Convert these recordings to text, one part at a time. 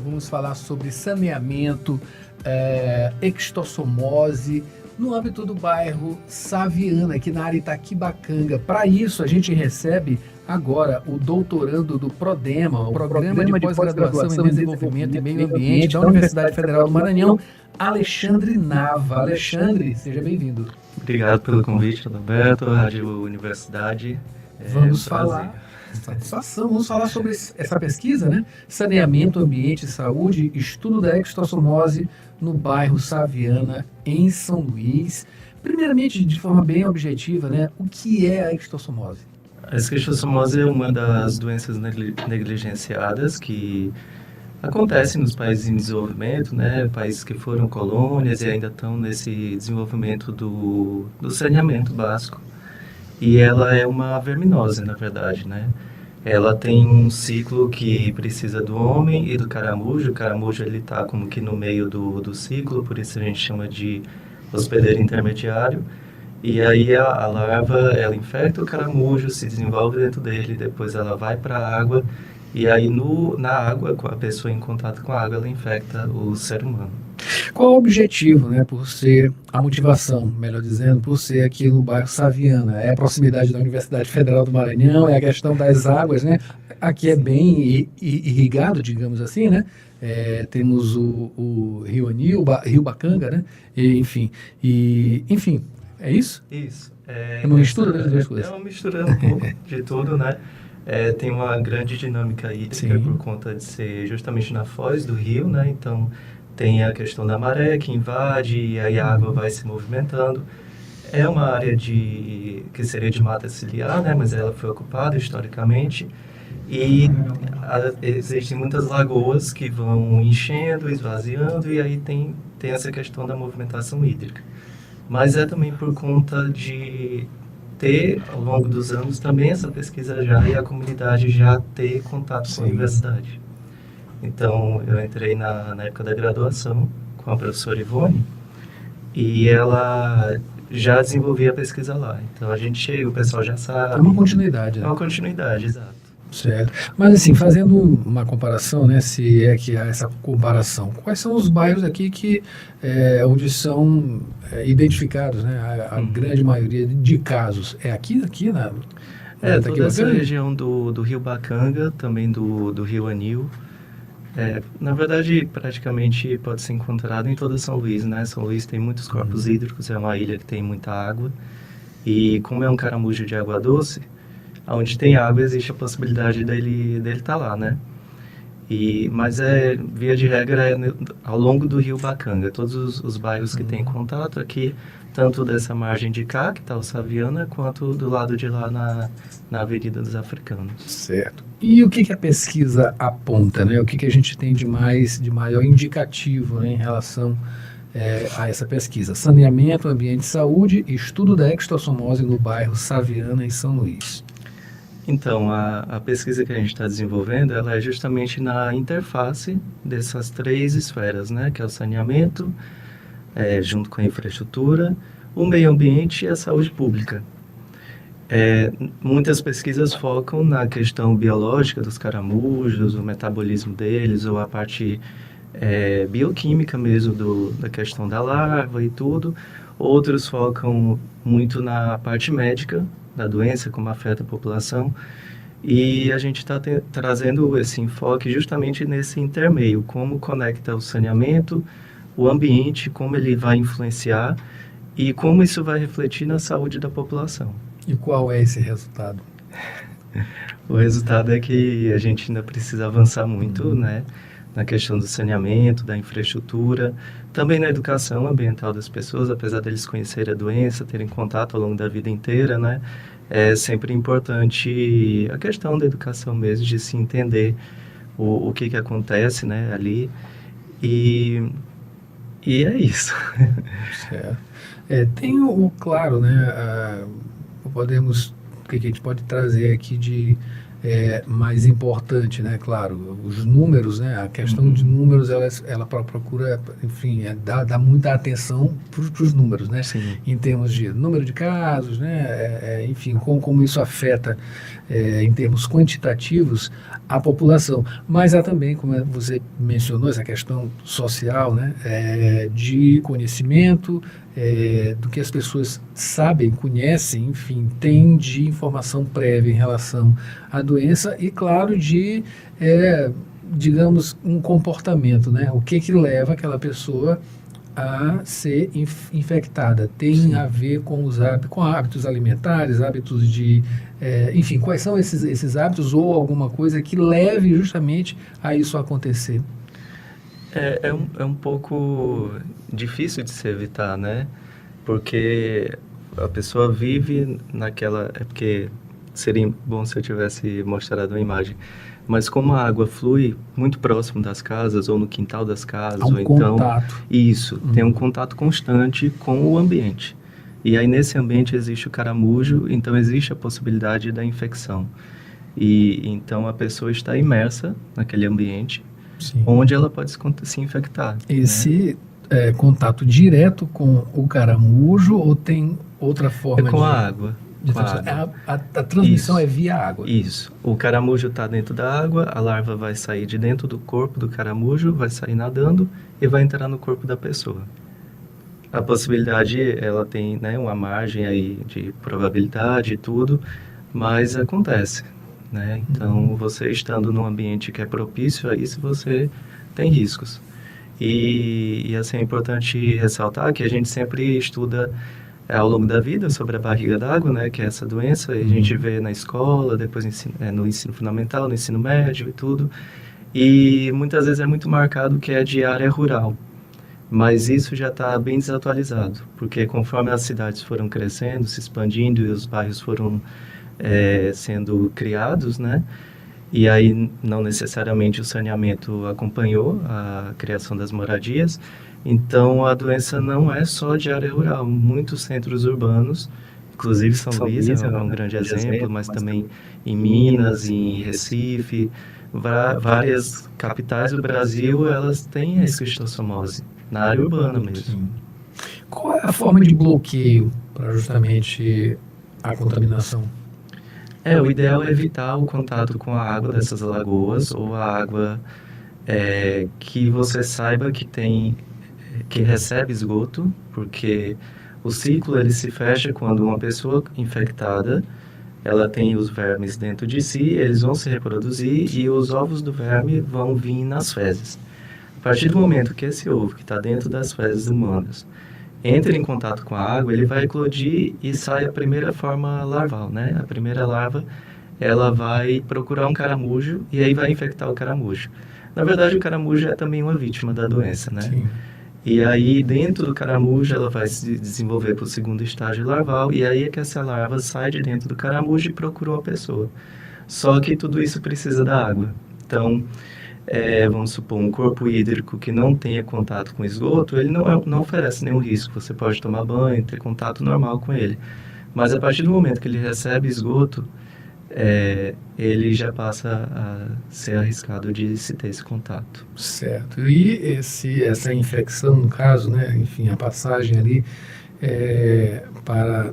Vamos falar sobre saneamento, extossomose, no âmbito do bairro Saviana, aqui na área Itaquibacanga. Para isso, a gente recebe agora o doutorando do PRODEMA, o Programa de Pós-Graduação em Desenvolvimento e Meio Ambiente da Universidade Federal do Maranhão, Alexandre Nava. Alexandre, seja bem-vindo. Obrigado pelo convite, Roberto, Rádio Universidade. Vamos falar. Satisfação. Vamos falar sobre essa pesquisa, né? Saneamento, ambiente e saúde, estudo da extossomose no bairro Saviana, em São Luís. Primeiramente, de forma bem objetiva, né? O que é a extossomose? A extossomose é uma das doenças negligenciadas que acontece nos países em desenvolvimento, né? Países que foram colônias e ainda estão nesse desenvolvimento do saneamento básico. E ela é uma verminose, na verdade, né? Ela tem um ciclo que precisa do homem e do caramujo. O caramujo, ele está como que no meio do ciclo, por isso a gente chama de hospedeiro intermediário. E aí a larva, ela infecta o caramujo, se desenvolve dentro dele, depois ela vai para a água. E aí na água, com a pessoa em contato com a água, ela infecta o ser humano. Qual o objetivo, né, por ser a motivação, melhor dizendo, por ser aqui no bairro Saviana? É a proximidade da Universidade Federal do Maranhão, é a questão das águas, né? Aqui é bem irrigado, digamos assim, né? Temos o Rio Anil, Rio Bacanga, né? Enfim, é isso? Isso. É uma mistura das duas coisas. É uma mistura um pouco de tudo, né? Tem uma grande dinâmica hídrica por conta de ser justamente na foz do rio, né? Então tem a questão da maré que invade e aí a água vai se movimentando. É uma área que seria de mata ciliar, né? Mas ela foi ocupada historicamente e existem muitas lagoas que vão enchendo, esvaziando e aí tem essa questão da movimentação hídrica. Mas é também por conta de ter, ao longo dos anos, também essa pesquisa já e a comunidade já ter contato com a universidade. Então, eu entrei na época da graduação com a professora Ivone e ela já desenvolvia a pesquisa lá. Então, a gente chega, o pessoal já sabe. É uma continuidade, né? É uma continuidade, exato. Certo. Mas assim, fazendo uma comparação, né, se é que há essa comparação, quais são os bairros aqui onde são identificados, né, a grande maioria de casos? É aqui na toda essa região do Rio Bacanga, também do Rio Anil. Na verdade, praticamente pode ser encontrado em toda São Luís, né? São Luís tem muitos corpos hídricos, é uma ilha que tem muita água. E como é um caramujo de água doce, onde tem água existe a possibilidade dele estar lá, né? Mas via de regra, ao longo do Rio Bacanga, todos os bairros que têm contato aqui, tanto dessa margem de cá, que está o Saviana, quanto do lado de lá na Avenida dos Africanos. Certo. E o que a pesquisa aponta, né? O que a gente tem de maior indicativo, né, em relação a essa pesquisa? Saneamento, ambiente e saúde, estudo da extossomose no bairro Saviana, em São Luís. Então, a pesquisa que a gente está desenvolvendo, ela é justamente na interface dessas três esferas, né? Que é o saneamento, junto com a infraestrutura, o meio ambiente e a saúde pública. Muitas pesquisas focam na questão biológica dos caramujos, o metabolismo deles, ou a parte bioquímica mesmo da questão da larva e tudo. Outros focam muito na parte médica da doença, como afeta a população, e a gente está trazendo esse enfoque justamente nesse intermeio, como conecta o saneamento, o ambiente, como ele vai influenciar e como isso vai refletir na saúde da população. E qual é esse resultado? O resultado é que a gente ainda precisa avançar muito, né? Na questão do saneamento, da infraestrutura, também na educação ambiental das pessoas, apesar deles conhecerem a doença, terem contato ao longo da vida inteira, né? É sempre importante a questão da educação mesmo, de se entender o que acontece, né, ali, e é isso. Certo. Tem claro, né, o que a gente pode trazer aqui de mais importante, né? Claro, os números, né? A questão de números, ela procura, enfim, dá muita atenção para os números, né? Sim. Em termos de número de casos, né? Enfim, como isso afeta, em termos quantitativos, a população. Mas há também, como você mencionou, essa questão social, né? De conhecimento, do que as pessoas sabem, conhecem, enfim, têm de informação prévia em relação à doença e, claro, de, digamos, um comportamento, né? O que leva aquela pessoa a ser infectada? Tem Sim. a ver com com hábitos alimentares, hábitos de... enfim, quais são esses hábitos ou alguma coisa que leve justamente a isso acontecer? É um pouco difícil de se evitar, né? Porque a pessoa vive naquela... É porque seria bom se eu tivesse mostrado uma imagem. Mas como a água flui muito próximo das casas, ou no quintal das casas, Há um ou então... contato. Isso, tem um contato constante com o ambiente. E aí nesse ambiente existe o caramujo, então existe a possibilidade da infecção. E então a pessoa está imersa naquele ambiente, Sim. onde ela pode se infectar. Esse contato direto com o caramujo ou tem outra forma com a água. Com a transmissão? água. A transmissão Isso. é via água. Isso. O caramujo está dentro da água, a larva vai sair de dentro do corpo do caramujo, vai sair nadando e vai entrar no corpo da pessoa. A possibilidade, ela tem, né, uma margem aí de probabilidade e tudo, mas acontece, né? Então, você estando num ambiente que é propício a isso, você tem riscos. E assim, é importante ressaltar que a gente sempre estuda ao longo da vida sobre a barriga d'água, né, que é essa doença, e a gente vê na escola, depois no ensino fundamental, no ensino médio e tudo, e muitas vezes é muito marcado que é de área rural. Mas isso já está bem desatualizado, porque conforme as cidades foram crescendo, se expandindo e os bairros foram sendo criados, né? E aí não necessariamente o saneamento acompanhou a criação das moradias, então a doença não é só de área rural. Muitos centros urbanos, inclusive São Luís é um grande exemplo, mas também em Minas, em Recife, várias capitais do Brasil, elas têm a esquistossomose, na área urbana mesmo. Sim. Qual é a forma de bloqueio para justamente a contaminação? O ideal é evitar o contato com a água dessas lagoas ou a água que você saiba que recebe esgoto, porque o ciclo ele se fecha quando uma pessoa infectada, ela tem os vermes dentro de si, eles vão se reproduzir e os ovos do verme vão vir nas fezes. A partir do momento que esse ovo, que está dentro das fezes humanas, entra em contato com a água, ele vai eclodir e sai a primeira forma larval, né? A primeira larva, ela vai procurar um caramujo e aí vai infectar o caramujo. Na verdade, o caramujo é também uma vítima da doença, né? Sim. E aí, dentro do caramujo, ela vai se desenvolver para o segundo estágio larval, e aí é que essa larva sai de dentro do caramujo e procura uma pessoa. Só que tudo isso precisa da água. Então, vamos supor, um corpo hídrico que não tenha contato com esgoto, ele não oferece nenhum risco. Você pode tomar banho, ter contato normal com ele. Mas a partir do momento que ele recebe esgoto, ele já passa a ser arriscado de se ter esse contato. Certo. E essa infecção, no caso, né, enfim, a passagem ali para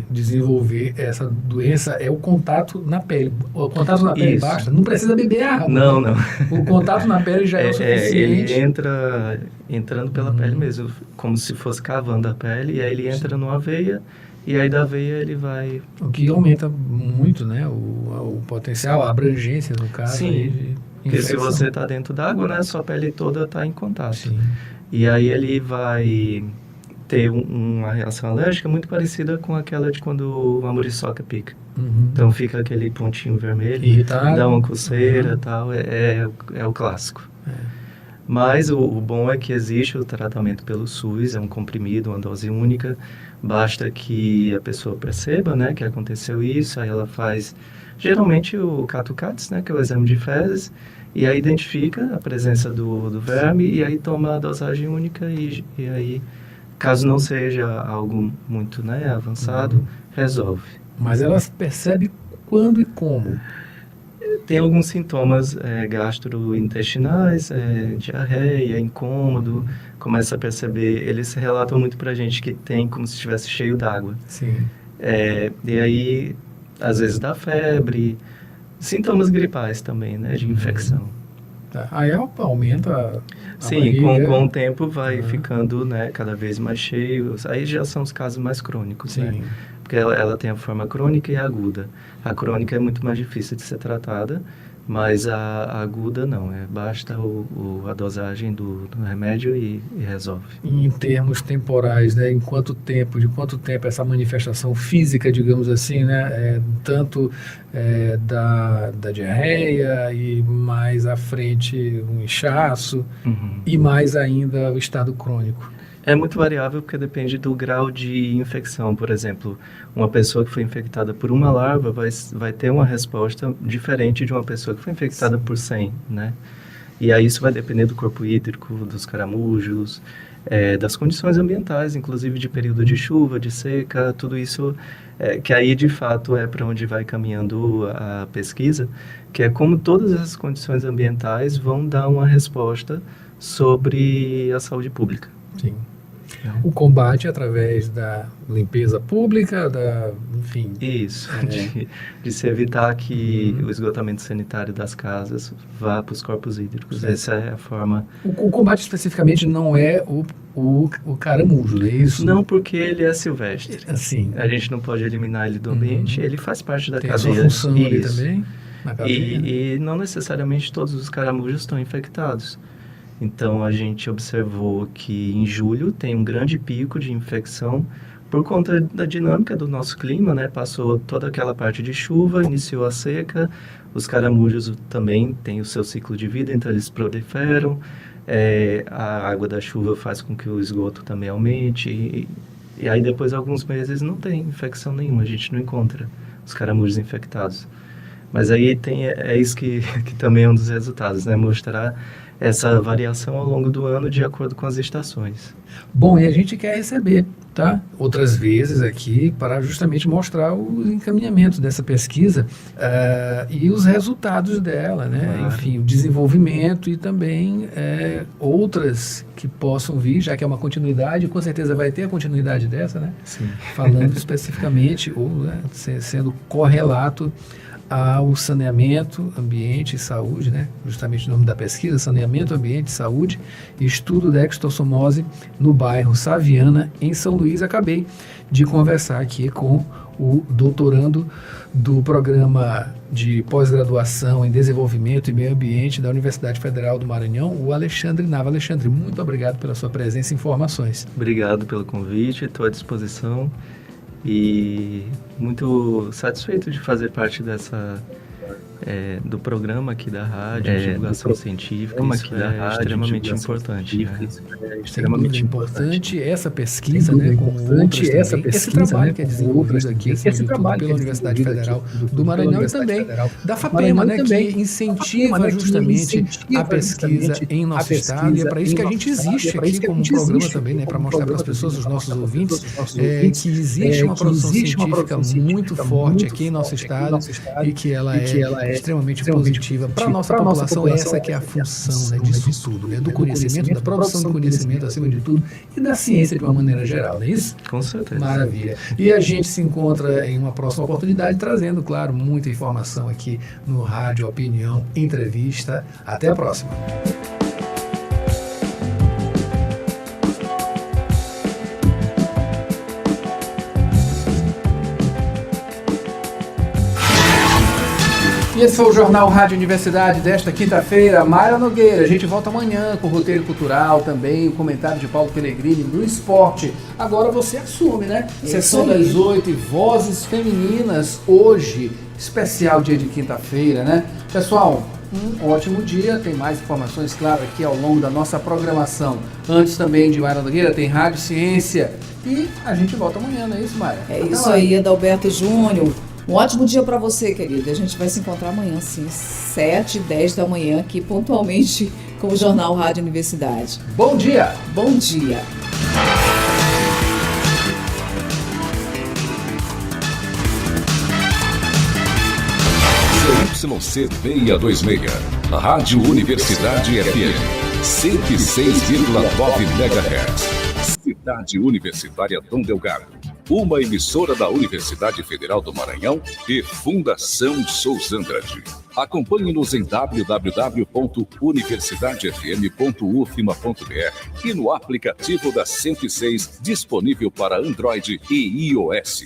desenvolver essa doença é o contato na pele. O contato na pele basta, não precisa beber água. Não, não. O contato na pele já é o suficiente. Ele entrando pela pele mesmo, como se fosse cavando a pele, e aí ele entra numa veia, e aí da veia ele vai... O que aumenta muito, né, o potencial, a abrangência, no caso. Sim, aí de porque se você está dentro d'água, né, sua pele toda está em contato. Sim. E aí ele vai ter uma reação alérgica muito parecida com aquela de quando uma muriçoca pica. Então fica aquele pontinho vermelho, irritado, dá uma coceira e tal, é o clássico. Mas o bom é que existe o tratamento pelo SUS, é um comprimido, uma dose única, basta que a pessoa perceba, né, que aconteceu isso, aí ela faz geralmente o CAT-CATS, né, que é o exame de fezes, e aí identifica a presença do verme e aí toma a dosagem única e aí, caso não seja algo muito, né, avançado, resolve. Mas ela percebe quando e como? Tem alguns sintomas gastrointestinais, diarreia, incômodo, começa a perceber, eles relatam muito pra gente que tem como se estivesse cheio d'água. Sim. E aí, às vezes dá febre, sintomas gripais também, né, de infecção. Tá. Aí aumenta a Sim, barriga. com o tempo vai ficando, né, cada vez mais cheio, aí já são os casos mais crônicos, né? Sim. Porque ela tem a forma crônica e a aguda. A crônica é muito mais difícil de ser tratada, mas a aguda não. Basta a dosagem do remédio e resolve. Em termos temporais, né? De quanto tempo essa manifestação física, digamos assim, né? Tanto da diarreia e mais à frente um inchaço e mais ainda o estado crônico. É muito variável porque depende do grau de infecção. Por exemplo, uma pessoa que foi infectada por uma larva vai ter uma resposta diferente de uma pessoa que foi infectada por 100, né? E aí isso vai depender do corpo hídrico, dos caramujos, das condições ambientais, inclusive de período de chuva, de seca, tudo isso, que aí de fato é para onde vai caminhando a pesquisa, que é como todas essas condições ambientais vão dar uma resposta sobre a saúde pública. Sim. O combate através da limpeza pública, enfim... Isso, de se evitar que o esgotamento sanitário das casas vá para os corpos hídricos. Sim. Essa é a forma... O combate especificamente não é o caramujo, é isso? Não, porque ele é silvestre. Assim. A gente não pode eliminar ele do ambiente, ele faz parte da cadeia. Tem a sua função ali também, na cadeia. E não necessariamente todos os caramujos estão infectados. Então, a gente observou que em julho tem um grande pico de infecção por conta da dinâmica do nosso clima, né? Passou toda aquela parte de chuva, iniciou a seca, os caramujos também têm o seu ciclo de vida, então eles proliferam, a água da chuva faz com que o esgoto também aumente, e aí depois de alguns meses não tem infecção nenhuma, a gente não encontra os caramujos infectados. Mas aí é isso que também é um dos resultados, né? Mostrar essa variação ao longo do ano de acordo com as estações. Bom, e a gente quer receber, tá? Outras vezes aqui para justamente mostrar os encaminhamentos dessa pesquisa e os resultados dela, né? Claro. Enfim, o desenvolvimento e também outras que possam vir, já que é uma continuidade, com certeza vai ter a continuidade dessa, né? Sim. Falando especificamente ou sendo correlato ao saneamento, ambiente e saúde, né? Justamente o nome da pesquisa, saneamento, ambiente, saúde e estudo da extossomose no bairro Saviana, em São Luís. Acabei de conversar aqui com o doutorando do programa de pós-graduação em desenvolvimento e meio ambiente da Universidade Federal do Maranhão, o Alexandre Nava. Alexandre, muito obrigado pela sua presença e informações. Obrigado pelo convite, estou à disposição. E muito satisfeito de fazer parte do programa aqui da rádio, de divulgação científica, isso é extremamente importante. Extremamente importante essa pesquisa, né, com outras também, esse trabalho que é desenvolvido aqui, acima de tudo, pela Universidade Federal do Maranhão e também da FAPEMA, né, que incentiva justamente a pesquisa em nosso estado, e é para isso que a gente existe aqui como programa também, né, para mostrar para as pessoas, os nossos ouvintes, que existe uma produção científica muito forte aqui em nosso estado e que ela é extremamente positiva para a nossa população. Essa que é a função, né, disso tudo, né, do conhecimento, da produção do conhecimento acima de tudo e da ciência de uma maneira geral, não é isso? Com certeza. Maravilha. E a gente se encontra em uma próxima oportunidade trazendo, claro, muita informação aqui no Rádio Opinião Entrevista. Até a próxima. E esse foi o Jornal Rádio Universidade desta quinta-feira. Mayra Nogueira, a gente volta amanhã com o roteiro cultural também, o comentário de Paulo Pellegrini no esporte. Agora você assume, né? Sessão das 8 e Vozes Femininas, hoje, especial dia de quinta-feira, né? Pessoal, um ótimo dia, tem mais informações, claro, aqui ao longo da nossa programação. Antes também de Mayra Nogueira, tem Rádio Ciência e a gente volta amanhã, não é isso, Mayra? É isso aí, Adalberto Júnior. Um ótimo dia para você, querido. A gente vai se encontrar amanhã, sim, 7h10 da manhã, aqui pontualmente com o Jornal Rádio Universidade. Bom dia! Bom dia! CY YC626. Rádio Universidade FM 106,9 MHz. Cidade Universitária Dom Delgado. Uma emissora da Universidade Federal do Maranhão e Fundação Souza Andrade. Acompanhe-nos em www.universidadefm.ufma.br e no aplicativo da 106 disponível para Android e iOS.